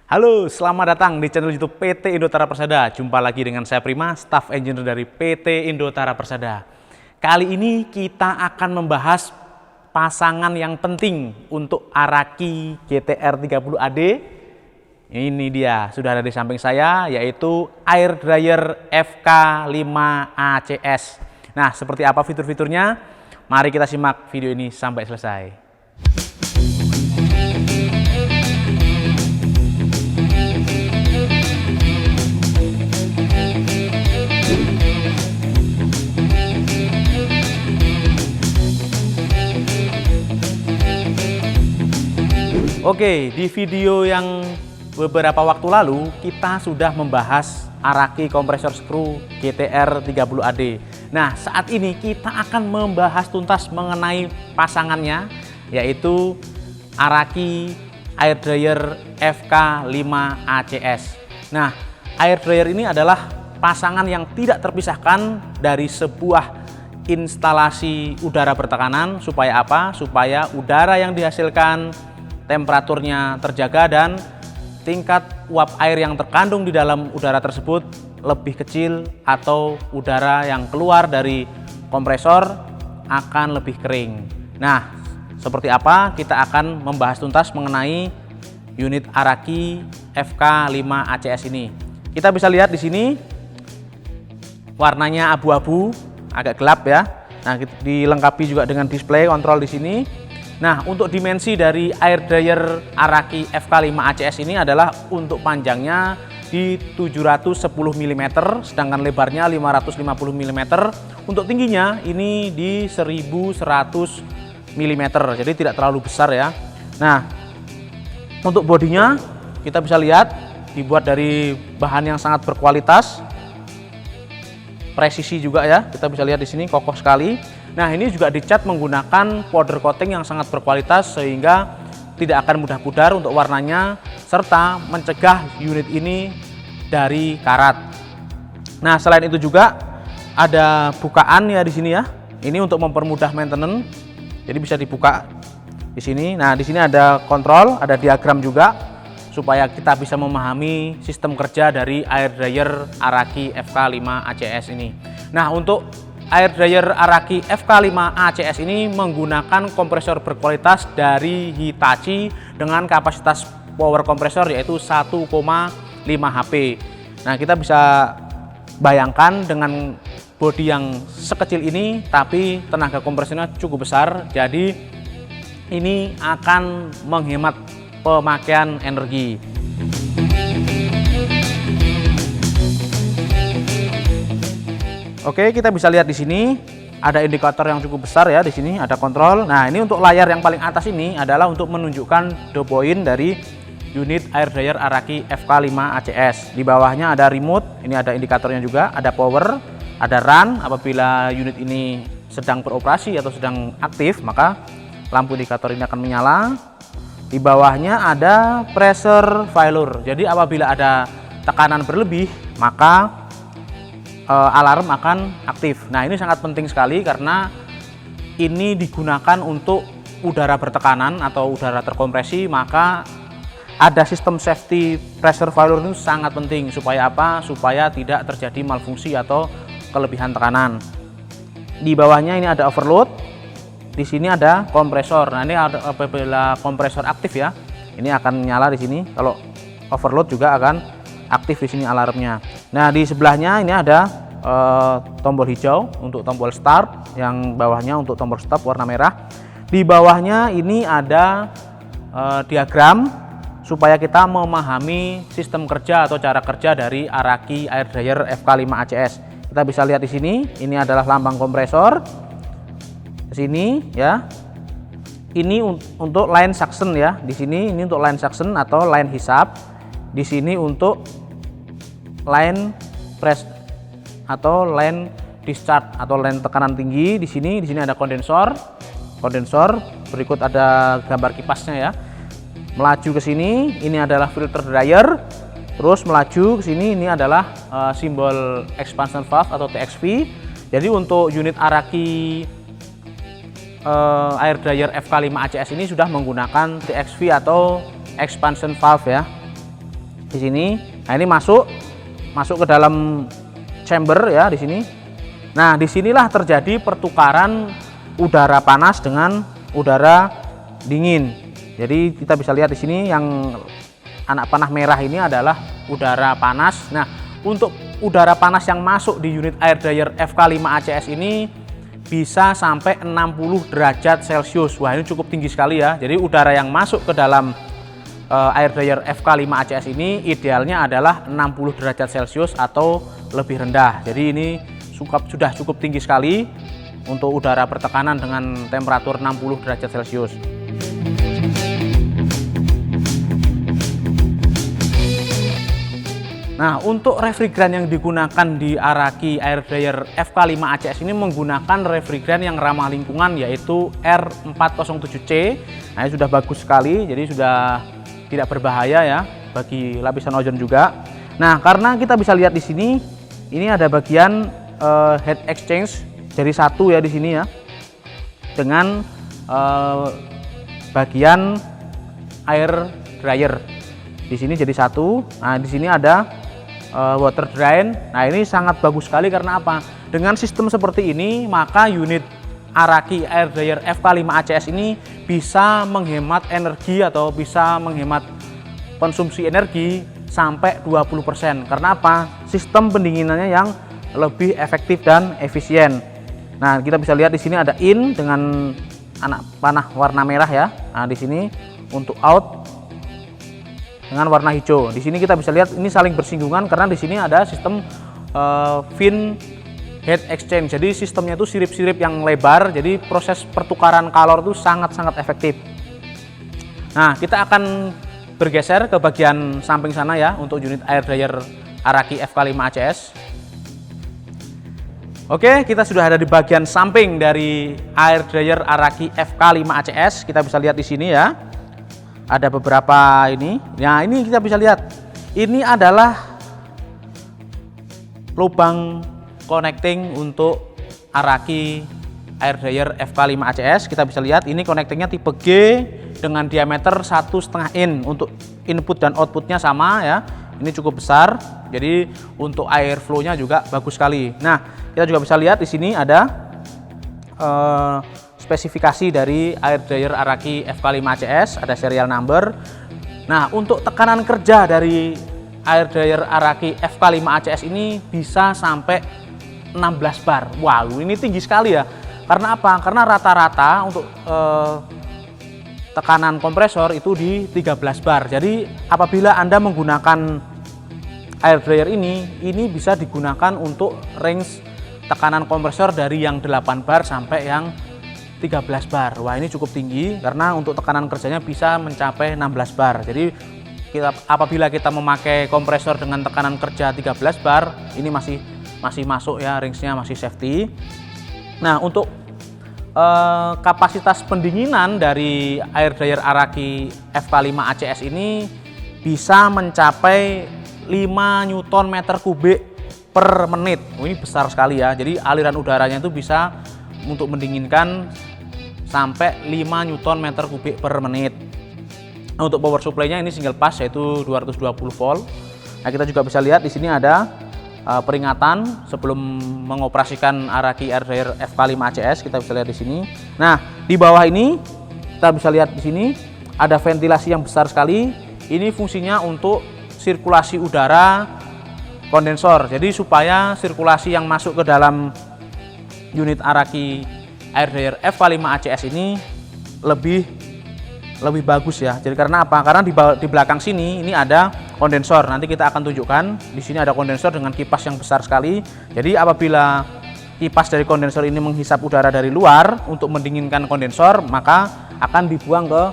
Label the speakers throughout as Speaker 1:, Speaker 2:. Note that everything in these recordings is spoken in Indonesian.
Speaker 1: Halo, selamat datang di channel YouTube PT Indotara Persada. Jumpa lagi dengan saya Prima, Staff Engineer dari PT Indotara Persada. Kali ini kita akan membahas pasangan yang penting untuk Araki GTR 30 AD. Ini dia, sudah ada di samping saya, yaitu Air Dryer FK5 ACS. Nah, seperti apa fitur-fiturnya? Mari kita simak video ini sampai selesai. Oke, di video yang beberapa waktu lalu kita sudah membahas Araki kompresor skru GTR 30 AD. Nah, saat ini kita akan membahas tuntas mengenai pasangannya, yaitu Araki Air Dryer FK5 ACS. Nah, Air Dryer ini adalah pasangan yang tidak terpisahkan dari sebuah instalasi udara bertekanan. Supaya apa? Supaya udara yang dihasilkan temperaturnya terjaga dan tingkat uap air yang terkandung di dalam udara tersebut lebih kecil, atau udara yang keluar dari kompresor akan lebih kering. Nah, seperti apa? Kita akan membahas tuntas mengenai unit Araki FK5 ACS ini. Kita bisa lihat di sini warnanya abu-abu, agak gelap ya. Nah, dilengkapi juga dengan display kontrol di sini. Nah, untuk dimensi dari Air Dryer Araki FK5 ACS ini adalah untuk panjangnya di 710 mm, sedangkan lebarnya 550 mm. Untuk tingginya ini di 1100 mm, jadi tidak terlalu besar ya. Nah, untuk bodinya kita bisa lihat dibuat dari bahan yang sangat berkualitas, presisi juga ya. Kita bisa lihat di sini kokoh sekali. Nah, ini juga dicat menggunakan powder coating yang sangat berkualitas sehingga tidak akan mudah pudar untuk warnanya, serta mencegah unit ini dari karat. Nah, selain itu juga ada bukaan ya di sini ya. Ini untuk mempermudah maintenance. Jadi bisa dibuka di sini. Nah, di sini ada kontrol, ada diagram juga supaya kita bisa memahami sistem kerja dari Air Dryer Araki FK5 ACS ini. Nah, untuk Air Dryer Araki FK5 ACS ini menggunakan kompresor berkualitas dari Hitachi dengan kapasitas power kompresor yaitu 1,5 HP. Nah, kita bisa bayangkan dengan bodi yang sekecil ini tapi tenaga kompresornya cukup besar, jadi ini akan menghemat pemakaian energi. Oke, kita bisa lihat di sini ada indikator yang cukup besar ya. Di sini ada kontrol. Nah, ini untuk layar yang paling atas ini adalah untuk menunjukkan dew point dari unit Air Dryer Araki FK5 ACS. Di bawahnya ada remote, ini ada indikatornya juga, ada power, ada run. Apabila unit ini sedang beroperasi atau sedang aktif, maka lampu indikator ini akan menyala. Di bawahnya ada pressure failure. Jadi apabila ada tekanan berlebih, maka alarm akan aktif. Nah, ini sangat penting sekali karena ini digunakan untuk udara bertekanan atau udara terkompresi, maka ada sistem safety pressure failure itu sangat penting. Supaya apa? Supaya tidak terjadi malfungsi atau kelebihan tekanan. Di bawahnya ini ada overload. Di sini ada kompresor. Nah, ini apabila kompresor aktif ya, ini akan nyala di sini. Kalau overload juga akan aktif di sini alarmnya. Nah, di sebelahnya ini ada tombol hijau untuk tombol start, yang bawahnya untuk tombol stop warna merah. Di bawahnya ini ada diagram supaya kita memahami sistem kerja atau cara kerja dari Araki Air Dryer FK5 ACS. Kita bisa lihat di sini, ini adalah lambang kompresor. Di sini ya. Ini untuk line suction ya. Di sini ini untuk line suction atau line hisap. Di sini untuk line press atau line discharge atau line tekanan tinggi. Di sini ada kondensor. Berikut ada gambar kipasnya ya. Melaju ke sini, ini adalah filter dryer. Terus melaju ke sini, ini adalah simbol expansion valve atau TXV. Jadi untuk unit Araki Air Dryer FK5 ACS ini sudah menggunakan TXV atau expansion valve ya. di sini. Nah, ini masuk ke dalam chamber ya di sini. Nah, disinilah terjadi pertukaran udara panas dengan udara dingin. Jadi kita bisa lihat di sini yang anak panah merah ini adalah udara panas. Nah, untuk udara panas yang masuk di unit air dryer FK5 ACS ini bisa sampai 60 derajat Celcius. Wah, ini cukup tinggi sekali ya. Jadi udara yang masuk ke dalam air dryer FK5 ACS ini idealnya adalah 60 derajat Celcius atau lebih rendah. Jadi ini sudah cukup tinggi sekali untuk udara bertekanan dengan temperatur 60 derajat Celcius. Nah, untuk refrigeran yang digunakan di Araki air dryer FK5 ACS ini menggunakan refrigeran yang ramah lingkungan, yaitu R407C. Nah, ini sudah bagus sekali, jadi sudah tidak berbahaya ya bagi lapisan ozon juga. Nah, karena kita bisa lihat di sini, ini ada bagian heat exchange jadi satu ya di sini ya, dengan bagian air dryer di sini jadi satu. Nah, di sini ada water drain. Nah, ini sangat bagus sekali karena apa? Dengan sistem seperti ini, maka unit Araki air dryer FK5 ACS ini bisa menghemat energi atau bisa menghemat konsumsi energi sampai 20%. Karena apa? Sistem pendinginannya yang lebih efektif dan efisien. Nah, kita bisa lihat di sini ada in dengan anak panah warna merah ya. Nah, di sini untuk out dengan warna hijau. Di sini kita bisa lihat ini saling bersinggungan karena di sini ada sistem fin heat exchange. Jadi sistemnya itu sirip-sirip yang lebar. Jadi proses pertukaran kalor itu sangat-sangat efektif. Nah, kita akan bergeser ke bagian samping sana ya untuk unit air dryer Araki FK5 ACS. Oke, kita sudah ada di bagian samping dari air dryer Araki FK5 ACS. Kita bisa lihat di sini ya. Ada beberapa ini. Nah, ini kita bisa lihat. Ini adalah lubang connecting untuk Araki air dryer FK5 ACS. Kita bisa lihat ini connectingnya tipe G dengan diameter 1,5 in. Untuk input dan outputnya sama ya. Ini cukup besar. Jadi untuk air flow-nya juga bagus sekali. Nah, kita juga bisa lihat di sini ada spesifikasi dari air dryer Araki FK5 ACS, ada serial number. Nah, untuk tekanan kerja dari air dryer Araki FK5 ACS ini bisa sampai 16 bar. Wow, ini tinggi sekali ya. Karena apa? Karena rata-rata untuk tekanan kompresor itu di 13 bar. Jadi apabila Anda menggunakan air dryer ini bisa digunakan untuk range tekanan kompresor dari yang 8 bar sampai yang 13 bar. Wah, ini cukup tinggi karena untuk tekanan kerjanya bisa mencapai 16 bar. Jadi apabila kita memakai kompresor dengan tekanan kerja 13 bar, ini masih masuk ya, range-nya masih safety. Nah, untuk kapasitas pendinginan dari air dryer Araki FK5 ACS ini bisa mencapai 5 Nm3 per menit. Ini besar sekali ya. Jadi aliran udaranya itu bisa untuk mendinginkan sampai 5 Nm3 per menit. Nah, untuk power supply-nya ini single pass yaitu 220 volt. Nah, kita juga bisa lihat di sini ada peringatan sebelum mengoperasikan Araki air dryer FK5 ACS. Kita bisa lihat di sini. Nah, di bawah ini kita bisa lihat di sini ada ventilasi yang besar sekali. Ini fungsinya untuk sirkulasi udara kondensor. Jadi supaya sirkulasi yang masuk ke dalam unit Araki air dryer FK5 ACS ini lebih bagus ya. Jadi karena apa? Karena di belakang sini ini ada kondensor. Nanti kita akan tunjukkan. Di sini ada kondensor dengan kipas yang besar sekali. Jadi apabila kipas dari kondensor ini menghisap udara dari luar untuk mendinginkan kondensor, maka akan dibuang ke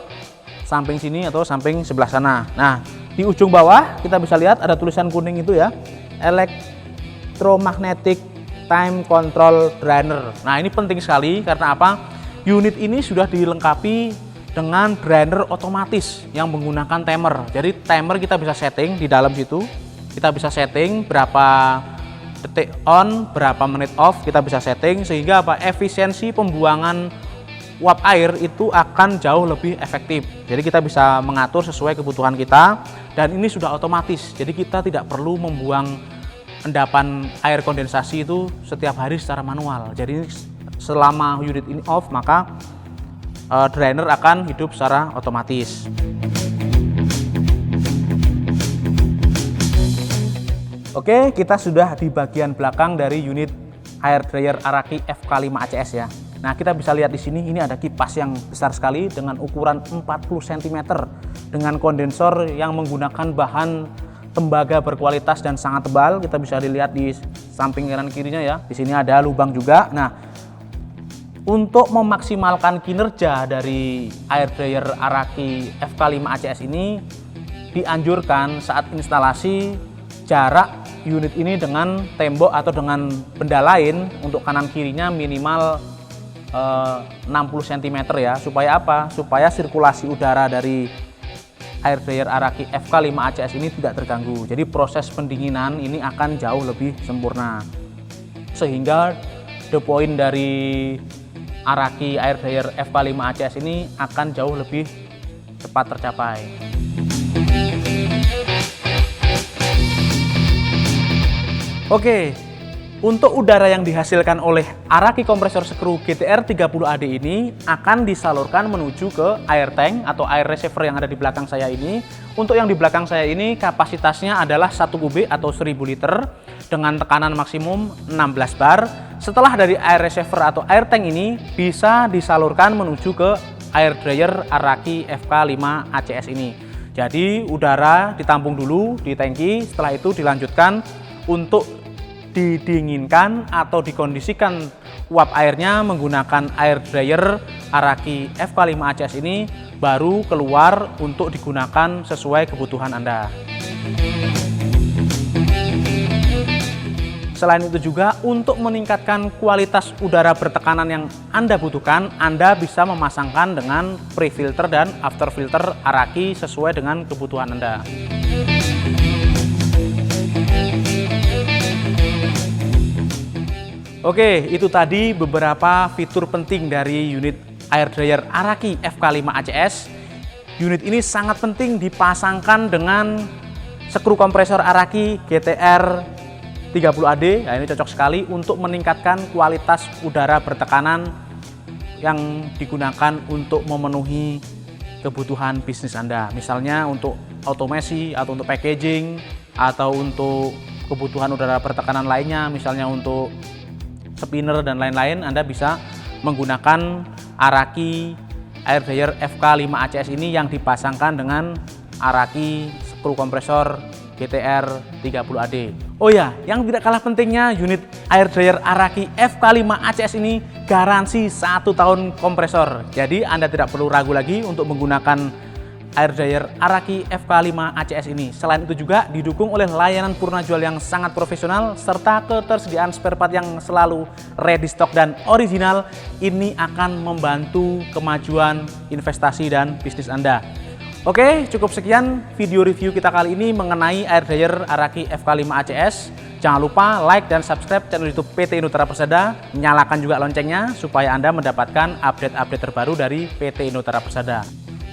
Speaker 1: samping sini atau samping sebelah sana. Nah, di ujung bawah kita bisa lihat ada tulisan kuning itu ya, Electromagnetic Time Control Drainer. Nah, ini penting sekali karena apa? Unit ini sudah dilengkapi dengan drainer otomatis yang menggunakan timer. Jadi timer kita bisa setting di dalam situ. Kita bisa setting berapa detik on, berapa menit off, kita bisa setting sehingga apa? Efisiensi pembuangan uap air itu akan jauh lebih efektif. Jadi kita bisa mengatur sesuai kebutuhan kita dan ini sudah otomatis. Jadi kita tidak perlu membuang endapan air kondensasi itu setiap hari secara manual. Jadi selama unit ini off maka drainer akan hidup secara otomatis. Oke, kita sudah di bagian belakang dari unit air dryer Araki FK5 ACS ya. Nah, kita bisa lihat di sini ini ada kipas yang besar sekali dengan ukuran 40 cm dengan kondensor yang menggunakan bahan tembaga berkualitas dan sangat tebal. Kita bisa dilihat di samping kanan kirinya ya. Di sini ada lubang juga. Nah, untuk memaksimalkan kinerja dari air dryer Araki FK5 ACS ini dianjurkan saat instalasi jarak unit ini dengan tembok atau dengan benda lain untuk kanan kirinya minimal 60 cm ya. Supaya apa? Supaya sirkulasi udara dari air dryer Araki FK5 ACS ini tidak terganggu. Jadi proses pendinginan ini akan jauh lebih sempurna. Sehingga the point dari Araki air dryer FK5 ACS ini akan jauh lebih cepat tercapai. Oke, untuk udara yang dihasilkan oleh Araki kompresor skru GTR 30AD ini akan disalurkan menuju ke air tank atau air reservoir yang ada di belakang saya ini. Untuk yang di belakang saya ini kapasitasnya adalah 1 kubik atau 1000 liter dengan tekanan maksimum 16 bar. Setelah dari air reservoir atau air tank ini bisa disalurkan menuju ke air dryer Araki FK5 ACS ini. Jadi udara ditampung dulu di tangki, setelah itu dilanjutkan untuk didinginkan atau dikondisikan uap airnya menggunakan air dryer Araki FK5 ACS ini baru keluar untuk digunakan sesuai kebutuhan Anda. Selain itu juga untuk meningkatkan kualitas udara bertekanan yang Anda butuhkan, Anda bisa memasangkan dengan pre-filter dan after filter Araki sesuai dengan kebutuhan Anda. Oke, itu tadi beberapa fitur penting dari unit air dryer Araki FK5 ACS. Unit ini sangat penting dipasangkan dengan skru kompresor Araki GTR 30AD. Nah, ini cocok sekali untuk meningkatkan kualitas udara bertekanan yang digunakan untuk memenuhi kebutuhan bisnis Anda. Misalnya untuk automasi atau untuk packaging atau untuk kebutuhan udara bertekanan lainnya, misalnya untuk spinner dan lain-lain, Anda bisa menggunakan Araki air dryer FK5 ACS ini yang dipasangkan dengan Araki skru kompresor GTR 30AD. Oh ya, yang tidak kalah pentingnya unit air dryer Araki FK5 ACS ini garansi 1 tahun kompresor. Jadi Anda tidak perlu ragu lagi untuk menggunakan air dryer Araki FK5 ACS ini. Selain itu juga didukung oleh layanan purna jual yang sangat profesional serta ketersediaan spare part yang selalu ready stock dan original. Ini akan membantu kemajuan investasi dan bisnis Anda. Oke, cukup sekian video review kita kali ini mengenai air dryer Araki FK5 ACS. Jangan lupa like dan subscribe channel YouTube PT Indoterra Persada. Nyalakan juga loncengnya supaya Anda mendapatkan update-update terbaru dari PT Indoterra Persada.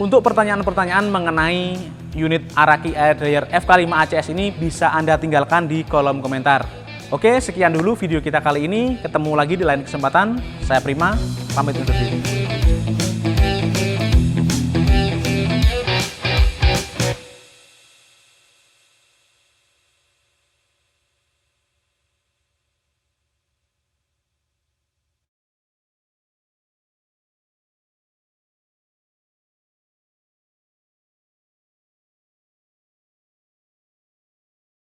Speaker 1: Untuk pertanyaan-pertanyaan mengenai unit Araki air dryer FK5 ACS ini bisa Anda tinggalkan di kolom komentar. Oke, sekian dulu video kita kali ini. Ketemu lagi di lain kesempatan. Saya Prima, pamit undur diri.